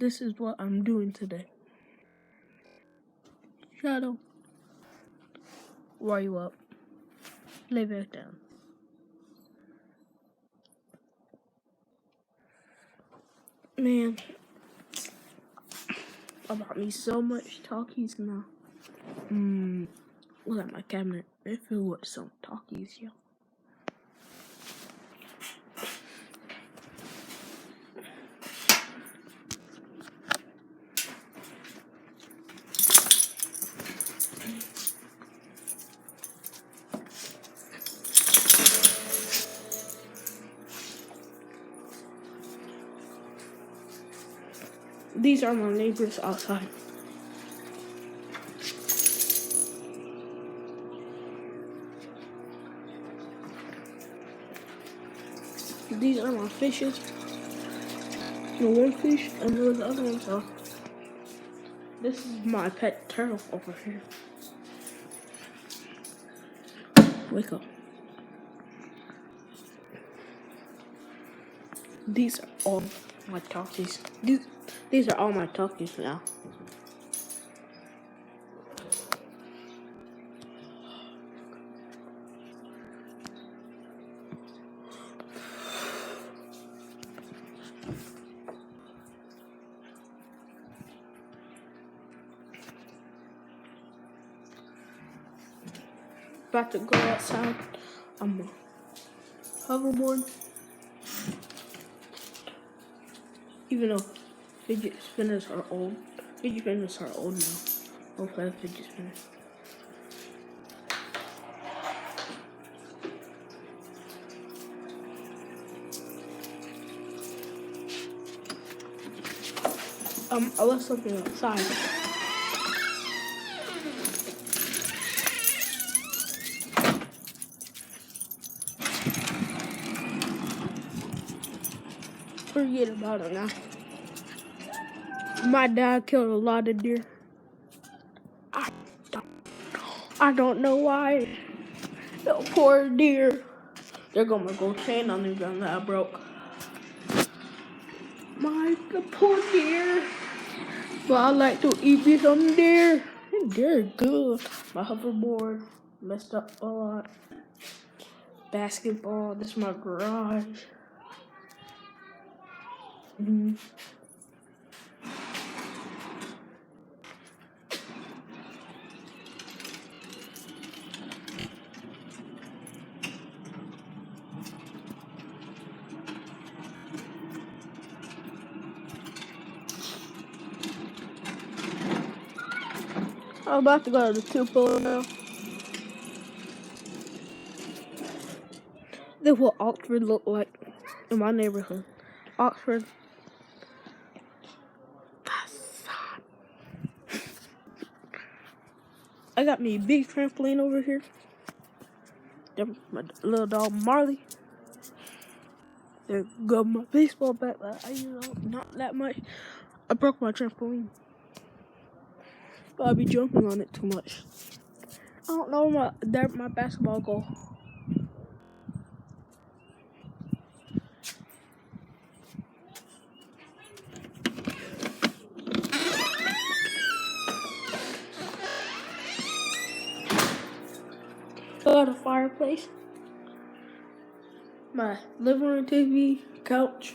this is what I'm doing today. Shadow, why are you up? Lay back down. Man, I bought me so much Talkies now. Look at my cabinet. It filled with some Talkies, yo. These are my neighbors outside. These are my fishes. The one fish and the other ones are. This is my pet turtle over here. Wake up. These are all my Talkies. These are all my Talkies now. About to go outside. I'm a hoverboard. Even though fidget spinners are old. Fidget spinners are old now. I'll play fidget spinners. I left something outside. Forget about it now. My dad killed a lot of deer. I don't know why. The poor deer. They're gonna go chain on the ground that I broke. The poor deer. But I like to eat me some deer. They're good. My hoverboard messed up a lot. Basketball. This is my garage. I'm about to go to the Tupelo now. This is what Oxford looked like in my neighborhood. Oxford. I got me a big trampoline over here. My little dog Marley. There go my baseball bat. Not that much. I broke my trampoline. But I'll be jumping on it too much. I don't know where my basketball go. I got a fireplace. My living room TV, couch.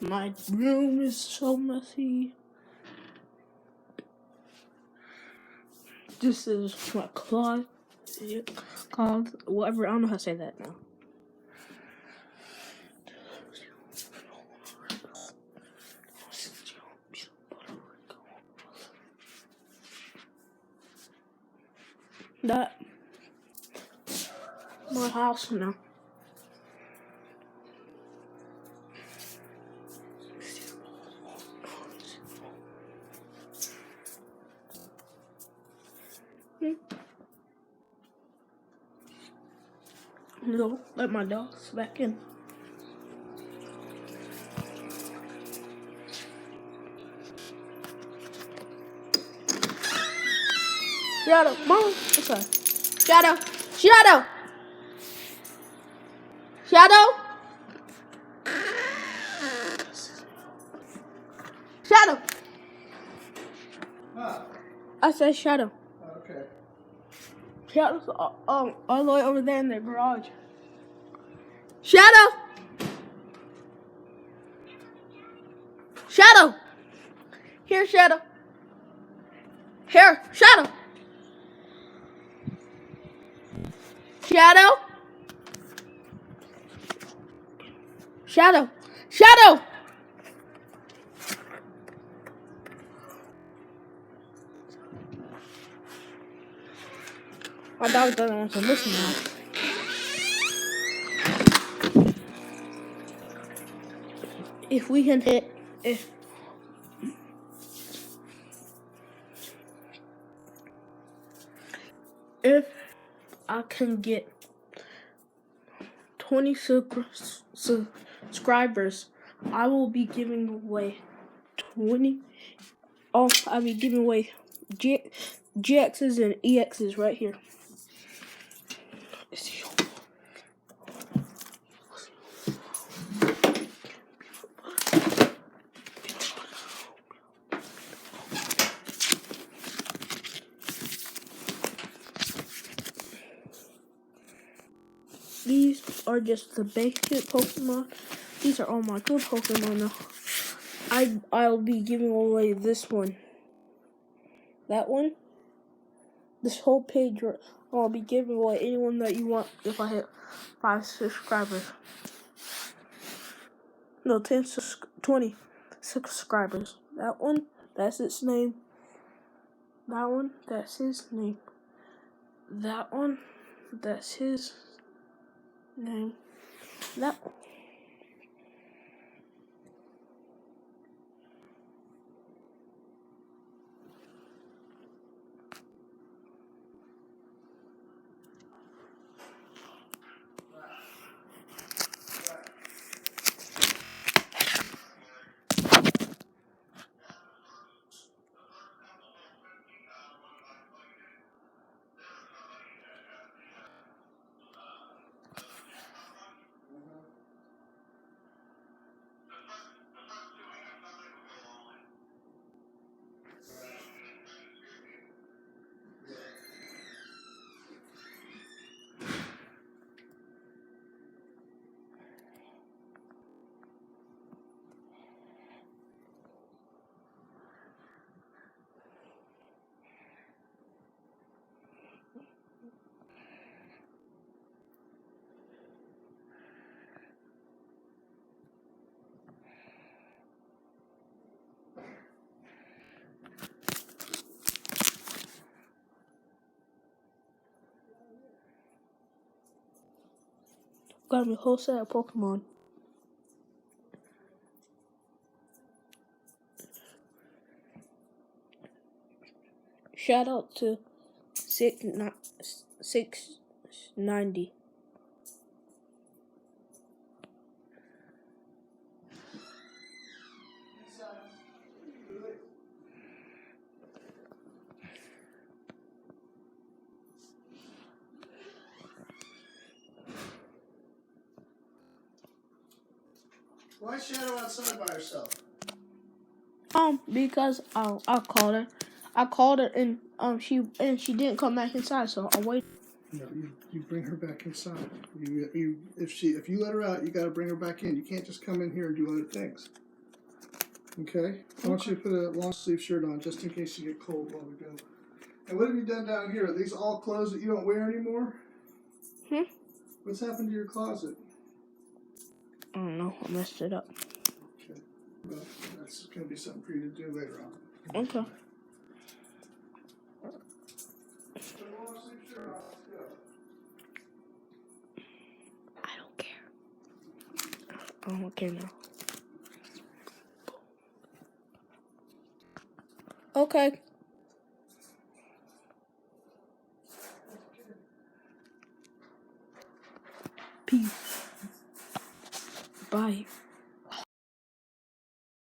My room is so messy. This is my closet. Whatever. I don't know how to say that now. That my house now. No, let my dogs back in. Shadow, Mom, what's up? Shadow, Shadow. Shadow. Shadow. Huh. I said Shadow. Okay. Shadow's all the way over there in the garage. Shadow. Shadow. Here, Shadow. Here, Shadow. Shadow. Shadow. Shadow. My dog doesn't want to listen now. If we can hit, if I can get 20 subscribers, I will be giving away 20. Oh, I'll be giving away GXs and EXs right here. These are just the basic Pokemon. These are all my good Pokemon now. I'll be giving away this one. That one. This whole page, I'll be giving away anyone that you want if I hit 5 subscribers. No, 20 subscribers. That one, that's its name. That one, that's his name. That one, that's his name. That one. Got me a whole set of Pokemon. Shout out to 690. Why is Shadow outside by herself? Because I called her. I called her and she didn't come back inside, so I waited. No, you bring her back inside. If you let her out, you got to bring her back in. You can't just come in here and do other things. Okay? I want you to put a long sleeve shirt on just in case you get cold while we go. And what have you done down here? Are these all clothes that you don't wear anymore? What's happened to your closet? I don't know. I messed it up. Okay. Well, that's going to be something for you to do later on. Okay. Put a long sleeve shirt on. Let's go. I don't care. I don't care now. Okay. Peace. Bye.